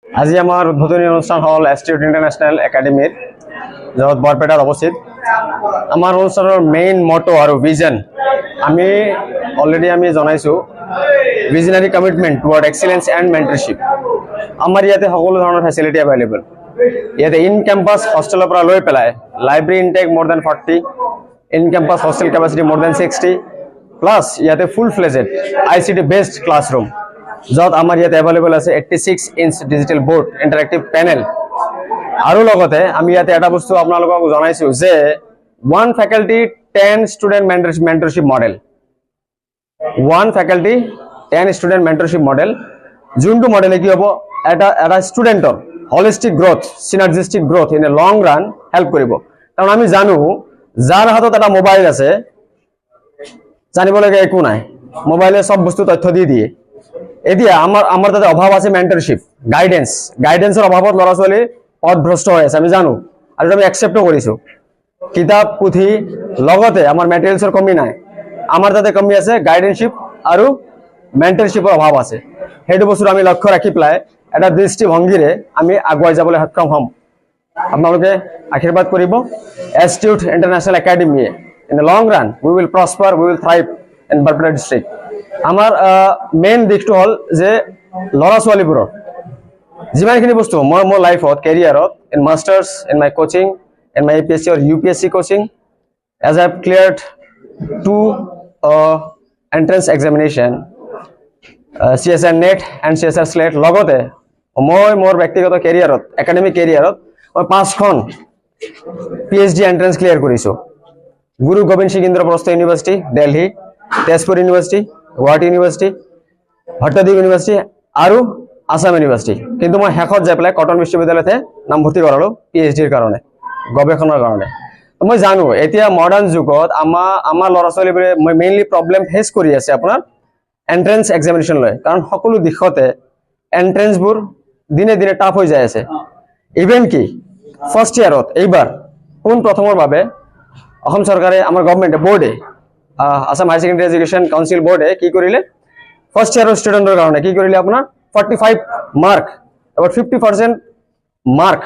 আজি আমার উদ্বোধনী অনুষ্ঠান হল এসটিউট ইন্টারন্যাশনাল একাডেমির যত বরপেটার অবস্থিত। আমার অনুষ্ঠানের মেইন মটো আর ভিজন আমি অলরেডি জানাইছো, visionary commitment toward excellence and mentorship. আমার ইয়াতে সকলো ধৰণৰ ফেসিলিটি এভেইলেবল। ইয়াতে ইন ক্যাম্পাস হস্টেলৰ পৰা লৈ পেলাই library intake more than 40, in campus hostel capacity more than 60, plus ইয়াতে full fledged ICT based classroom, যত আমার ইয়াতে এভেইলেবল আছে 86 inch digital board, interactive panel. আৰু লগতে আমি ইয়াতে এটা বস্তু আপোনালোকক জনাইছো যে 1 faculty 10 student mentorship model. 1 faculty 10 student mentorship model, যোনটো মডেলে কি হ'ব, এটা স্টুডেন্টৰ holistic growth, synergistic growth in a long run help কৰিব। কাৰণ আমি জানো যাৰ হাতত এটা মোবাইল আছে জানিবলগীয়া একো নাই, মোবাইলে সব বস্তু তথ্য দিয়ে। এতিয়া আমাৰ তাতে অভাৱ আছে মেন্টৰশিপ, গাইডেন্সৰ অভাৱত ল'ৰা ছোৱালী পথভ্ৰষ্ট হৈ আছে, আমি জানো আৰু আমি একচেপ্টো কৰিছো। কিতাপ পুথি লগতে আমাৰ মেটেৰিয়েলছৰ কমি নাই, আমাৰ তাতে কমি আছে গাইডেন্সশিপ আৰু মেন্টৰশিপৰ অভাৱ আছে। সেইটো বস্তু আমি লক্ষ্য ৰাখি পেলাই এটা দৃষ্টিভংগীৰে আমি আগুৱাই যাবলৈ সক্ষম হ'ম। আপোনালোকে আশীৰ্বাদ কৰিব। Astute International Academy in the long run we will prosper, we will thrive in Barpeta district. আমাৰ মেইন দিশটো হ'ল যে ল'ৰা ছোৱালীবোৰৰ যিমানখিনি বস্তু মই মোৰ লাইফত কেৰিয়াৰত in masters, in my coaching, in my APSC or UPSC coaching, as I have cleared 2 entrance examination, CSR NET and CSR SLAT, লগতে মই মোৰ ব্যক্তিগত কেৰিয়াৰত, একাডেমিক কেৰিয়াৰত মই 5খন PhD এন্ট্ৰেন্স ক্লিয়াৰ কৰিছো। Guru Gobind Singh Indraprastha university Delhi, Tezpur university, Guwahati university, ভট্টদ্বীপ ইউনিভাৰ্চিটি আৰু আসাম ইউনিভাৰ্চিটি। কিন্তু মই শেষত যাই পেলাই কটন বিশ্ববিদ্যালয়তে নামভৰ্তি কৰালো PhDৰ কাৰণে, গৱেষণাৰ কাৰণে। মই জানো এতিয়া মডাৰ্ণ যুগত আমাৰ ল'ৰা ছোৱালীবোৰে মেইনলি প্ৰব্লেম ফেচ কৰি আছে আপোনাৰ এন্ট্ৰেন্স এক্সামিনেশ্যন লৈ, কাৰণ সকলো দিশতে এন্ট্ৰেন্সবোৰ দিনে দিনে টাফ হৈ যাই আছে। ইভেন কি ফাৰ্ষ্ট ইয়াৰত এইবাৰ প্ৰথমৰ বাবে অসম চৰকাৰে, আমাৰ গভৰ্ণমেণ্টে, বোৰ্ডে, Assam higher secondary education council বোৰ্ডে কি কৰিলে, ফাৰ্ষ্ট ইয়াৰৰ ষ্টুডেণ্টৰ কাৰণে কি কৰিলে, আপোনাৰ 45 মাৰ্ক, এবাৰ 50% মাৰ্ক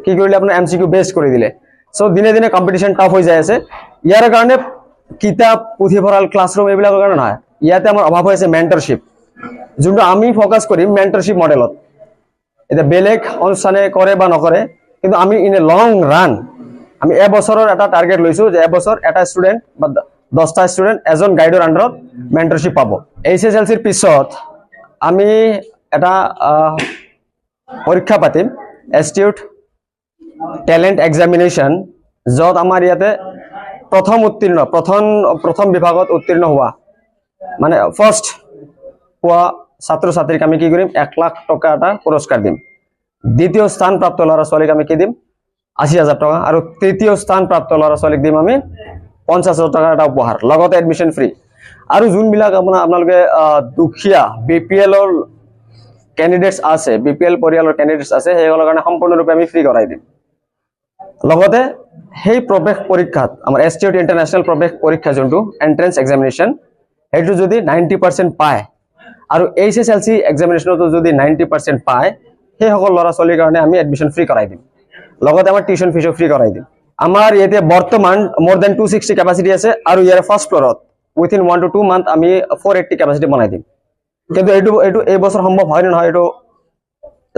কি কৰিলে, আপোনাৰ MCQ বেস্ট কৰি দিলে। চ' দিনে দিনে কম্পিটিশ্যন টাফ হৈ যাই আছে। ইয়াৰ কাৰণে কিতাপ পুথিভঁৰাল ক্লাছৰুম এইবিলাকৰ কাৰণে নহয়, ইয়াতে আমাৰ অভাৱ হৈ আছে মেন্টৰশিপ, যোনটো আমি ফ'কাছ কৰিম মেন্টৰশিপ মডেলত। এতিয়া বেলেগ অনুষ্ঠানে কৰে বা নকৰে, কিন্তু আমি ইন এ লং ৰান আমি এবছৰৰ এটা টাৰ্গেট লৈছো যে এবছৰ এটা ষ্টুডেণ্ট বা 10টা ষ্টুডেণ্ট এজন গাইডৰ আণ্ডাৰত মেন্টৰশিপ পাব। HSLCৰ পিছত আমি এটা পৰীক্ষা পাতিম, এসটিউট টেলেণ্ট এক্সামিনেশ্যন, য'ত আমাৰ ইয়াতে প্ৰথম বিভাগত উত্তীৰ্ণ হোৱা, মানে ফাৰ্ষ্ট হোৱা ছাত্ৰ ছাত্ৰীক আমি কি কৰিম, 1 লাখ টকা এটা পুৰস্কাৰ দিম। দ্বিতীয় স্থানপ্ৰাপ্ত ল'ৰা ছোৱালীক আমি কি দিম, 80,000 টকা, আৰু তৃতীয় স্থানপ্ৰাপ্ত ল'ৰা ছোৱালীক দিম আমি 50,000 টকাৰ এটা উপহাৰ, লগতে এডমিশ্যন ফ্ৰী। আৰু যোনবিলাক আপোনালোকে দুখীয়া BPLৰ কেণ্ডিডেটছ আছে, BPL পৰিয়ালৰ কেণ্ডিডেটছ আছে, সেইসকলৰ কাৰণে সম্পূৰ্ণৰূপে আমি ফ্ৰী কৰাই দিম। লগতে সেই প্ৰৱেশ পৰীক্ষাত আমাৰ এসটিউট ইন্টাৰনেশ্যনেল প্ৰৱেশ পৰীক্ষা যোনটো এন্ট্ৰেন্স এক্সামিনেশ্যন, সেইটো যদি 90% পায় আৰু HSLC এক্সামিনেশ্যনতো যদি 90% পায়, সেইসকল ল'ৰা ছোৱালীৰ কাৰণে আমি এডমিশ্যন ফ্ৰী কৰাই দিম, লগতে আমাৰ টিউশ্যন ফিজো ফ্ৰী কৰাই দিম। আমাৰ ইয়াতে বৰ্তমান মোৰ দেন 260 কেপাচিটি আছে, আৰু ইয়াৰ ফাৰ্ষ্ট ফ্ল'ৰত উইথিন 1 to 2 মান্থ আমি 480 কেপাচিটি বনাই দিম। কিন্তু এইটো এই বছৰ সম্ভৱ হয় নে নহয় এইটো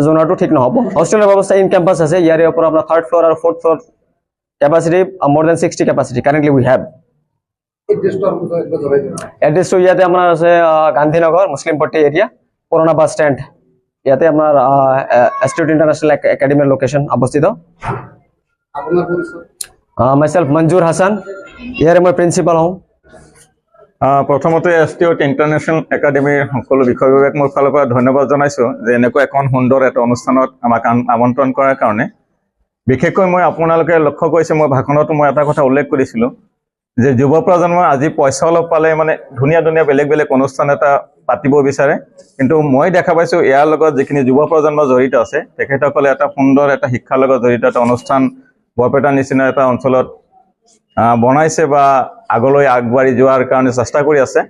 জনাটো ঠিক নহ'ব। হোষ্টেলৰ ব্যৱস্থা ইন কেম্পাছ আছে, ইয়াৰে ওপৰত আপোনাৰ 3rd ফ্ল'ৰ আৰু 4th floor capacity more than 60 capacity currently we have. এড্ৰেছটো ইয়াতে আপোনাৰ আছে গান্ধীনগৰ মুছলিমপট্টি এৰিয়া, পুৰণা বাছ ষ্টেণ্ড, ইয়াতে আপোনাৰ এসটিউট ইন্টাৰনেশ্যনেল একাডেমিৰ লোকেশ্যন অৱস্থিত। মাইছেল্ফ মঞ্জুৰ হাছান, ইয়াৰে মই প্ৰিন্সিপাল হওঁ। প্ৰথমতে এসটিউট ইন্টাৰনেশ্যনেল একাডেমিৰ সকলো বিষয়ববীয়াক মোৰ ফালৰ পৰা ধন্যবাদ জনাইছোঁ যে এনেকুৱা এখন সুন্দৰ এটা অনুষ্ঠানত আমাক আমন্ত্ৰণ কৰাৰ কাৰণে। বিশেষকৈ মই আপোনালোকে লক্ষ্য কৰিছে, মই ভাষণতো মই এটা কথা উল্লেখ কৰিছিলোঁ যে যুৱ প্ৰজন্মই আজি পইচা অলপ পালে মানে ধুনীয়া বেলেগ অনুষ্ঠান এটা পাতিব বিচাৰে, কিন্তু মই দেখা পাইছোঁ ইয়াৰ লগত যিখিনি যুৱ প্ৰজন্ম জড়িত আছে তেখেতসকলে এটা সুন্দৰ এটা শিক্ষাৰ লগত জড়িত এটা অনুষ্ঠান বৰপেটা নিচিনা এটা অঞ্চলত বনাইছে বা আগলৈ আগবাঢ়ি যোৱাৰ কাৰণে চেষ্টা কৰি আছে।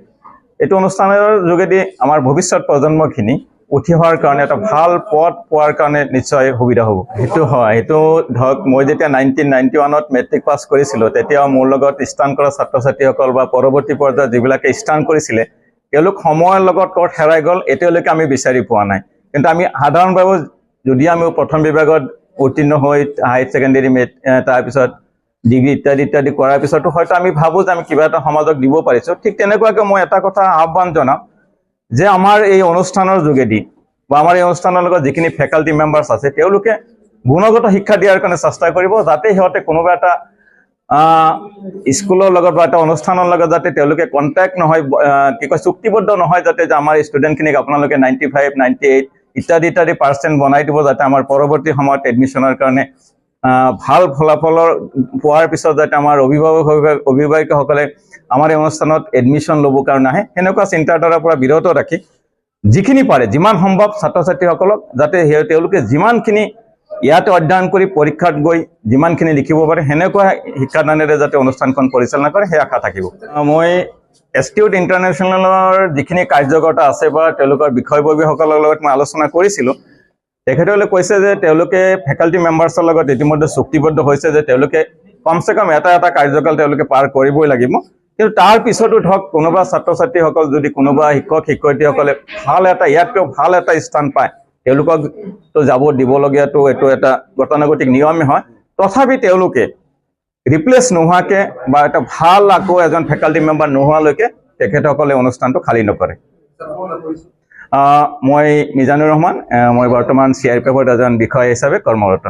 এইটো অনুষ্ঠানৰ যোগেদি আমাৰ ভৱিষ্যত প্ৰজন্মখিনি উঠি অহাৰ কাৰণে এটা ভাল পদ পোৱাৰ কাৰণে নিশ্চয় সুবিধা হ'ব। সেইটো হয়, সেইটো ধৰক মই যেতিয়া 1991ত মেট্ৰিক পাছ কৰিছিলোঁ তেতিয়াও মোৰ লগত ষ্টাণ্ট কৰা ছাত্ৰ ছাত্ৰীসকল বা পৰৱৰ্তী পৰ্যায়ত যিবিলাকে ষ্টাণ্ট কৰিছিলে তেওঁলোক সময়ৰ লগত ক'ত হেৰাই গ'ল এতিয়ালৈকে আমি বিচাৰি পোৱা নাই। কিন্তু আমি সাধাৰণভাৱে যদি আমি প্ৰথম বিভাগত উত্তীৰ্ণ হৈ হায়াৰ ছেকেণ্ডেৰী তাৰপিছত ডিগ্ৰী ইত্যাদি ইত্যাদি কৰাৰ পিছতো হয়তো আমি ভাবোঁ যে আমি কিবা এটা সমাজক দিব পাৰিছোঁ। ঠিক তেনেকুৱাকৈ মই এটা কথা আহ্বান জনাম যে আমাৰ এই অনুষ্ঠানৰ যোগেদি বা আমাৰ এই অনুষ্ঠানৰ লগত যিখিনি ফেকাল্টি মেম্বাৰ্ছ আছে তেওঁলোকে গুণগত শিক্ষা দিয়াৰ কাৰণে চেষ্টা কৰিব, যাতে সিহঁতে কোনোবা এটা স্কুলৰ লগত বা এটা অনুষ্ঠানৰ লগত যাতে তেওঁলোকে কণ্টেক্ট নহয়, কি কয় চুক্তিবদ্ধ নহয়, যাতে যে আমাৰ ষ্টুডেণ্টখিনিক আপোনালোকে 95, 98 ইত্যাদি ইত্যাদি % বনাই দিব, যাতে আমাৰ পৰৱৰ্তী সময়ত এডমিশ্যনৰ কাৰণে ভাল ফলাফলৰ পোৱাৰ পিছত যাতে আমাৰ অভিভাৱকসকলে আমাৰ এই অনুষ্ঠানত এডমিশ্যন ল'বৰ কাৰণে আহে, সেনেকুৱা চিন্তাধাৰাৰ পৰা বিৰত ৰাখি যিখিনি পাৰে যিমান সম্ভৱ ছাত্ৰ ছাত্ৰীসকলক যাতে তেওঁলোকে যিমানখিনি ইয়াতে অধ্যয়ন কৰি পৰীক্ষাত গৈ যিমানখিনি লিখিব পাৰে সেনেকুৱা শিক্ষাদানেৰে যাতে অনুষ্ঠানখন পৰিচালনা কৰে সেই আশা থাকিব। মই এছটিউট ইণ্টাৰনেশ্যনেলৰ যিখিনি কাৰ্যকৰ্তা আছে বা তেওঁলোকৰ বিষয়ববীয়াসকলৰ লগত মই আলোচনা কৰিছিলোঁ। তেখেতসকলে কৈছে যে তেওঁলোকে ফেকাল্টি মেম্বাৰ্ছৰ লগত ইতিমধ্যে চুক্তিবদ্ধ হৈছে যে তেওঁলোকে কমচে কম এটা কাৰ্যকাল তেওঁলোকে পাৰ কৰিবই লাগিব। কিন্তু তাৰ পিছতো ধৰক কোনোবা ছাত্ৰ ছাত্ৰীসকল যদি কোনোবা শিক্ষক শিক্ষয়িত্ৰীসকলে ভাল এটা ইয়াতকৈ ভাল এটা স্থান পায় তেওঁলোকক তো যাব দিবলগীয়াটো এইটো এটা গতানুগতিক নিয়মে হয়। তথাপি তেওঁলোকে ৰিপ্লেচ নোহোৱাকৈ বা এটা ভাল আকৌ এজন ফেকাল্টি মেম্বাৰ নোহোৱালৈকে তেখেতসকলে অনুষ্ঠানটো খালী নকৰে। মই মিজানুৰ ৰহমান, মই বৰ্তমান CRPFত এজন বিষয়া হিচাপে কৰ্মৰত।